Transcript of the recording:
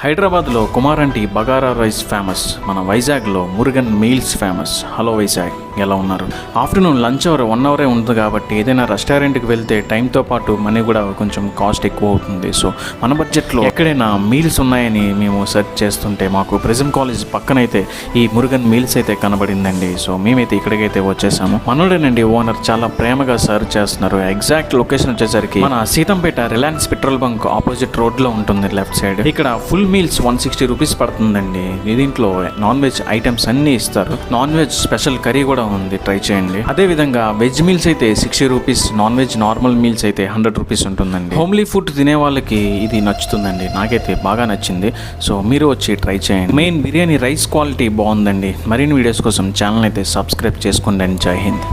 హైదరాబాద్లో కుమారంటి bagara rice famous, మన వైజాగ్లో Murugan meals famous. Hello Vizag, ఎలా ఉన్నారు? ఆఫ్టర్నూన్ లంచ్ అవర్ 1 అవరే ఉంటుంది కాబట్టి ఏదైనా రెస్టారెంట్కి వెళ్తే టైంతో పాటు మనీ కూడా కొంచెం కాస్ట్ ఎక్కువ అవుతుంది. సో మన బడ్జెట్లో ఎక్కడైనా మీల్స్ ఉన్నాయని మేము సెర్చ్ చేస్తుంటే మాకు ప్రిజం కాలేజ్ పక్కనైతే ఈ మురుగన్ మీల్స్ అయితే కనబడిందండి. సో మేమైతే ఇక్కడికైతే వచ్చేసాము. మనోడేనండి ఓనర్, చాలా ప్రేమగా సర్వ్ చేస్తున్నారు. ఎగ్జాక్ట్ లొకేషన్ వచ్చేసరికి మన Seethampeta Reliance petrol bunk opposite రోడ్లో ఉంటుంది, లెఫ్ట్ సైడ్. ఇక్కడ ఫుల్ మీల్స్ 160 రూపీస్ పడుతుందండి. దీంట్లో నాన్ వెజ్ ఐటమ్స్ అన్నీ ఇస్తారు. నాన్ వెజ్ స్పెషల్ కర్రీ కూడా ఉంది, ట్రై చేయండి. అదే విధంగా వెజ్ మీల్స్ అయితే 60 rupees, non veg normal meals అయితే 100 రూపీస్ ఉంటుందండి. హోమ్లీ ఫుడ్ తినే వాళ్ళకి ఇది నచ్చుతుందండి, నాకైతే బాగా నచ్చింది. సో మీరు వచ్చి ట్రై చేయండి. మెయిన్ బిర్యానీ రైస్ క్వాలిటీ బాగుందండి. మరిన్ని వీడియోస్ కోసం ఛానల్ అయితే సబ్స్క్రైబ్ చేసుకోండి. జై హింద్.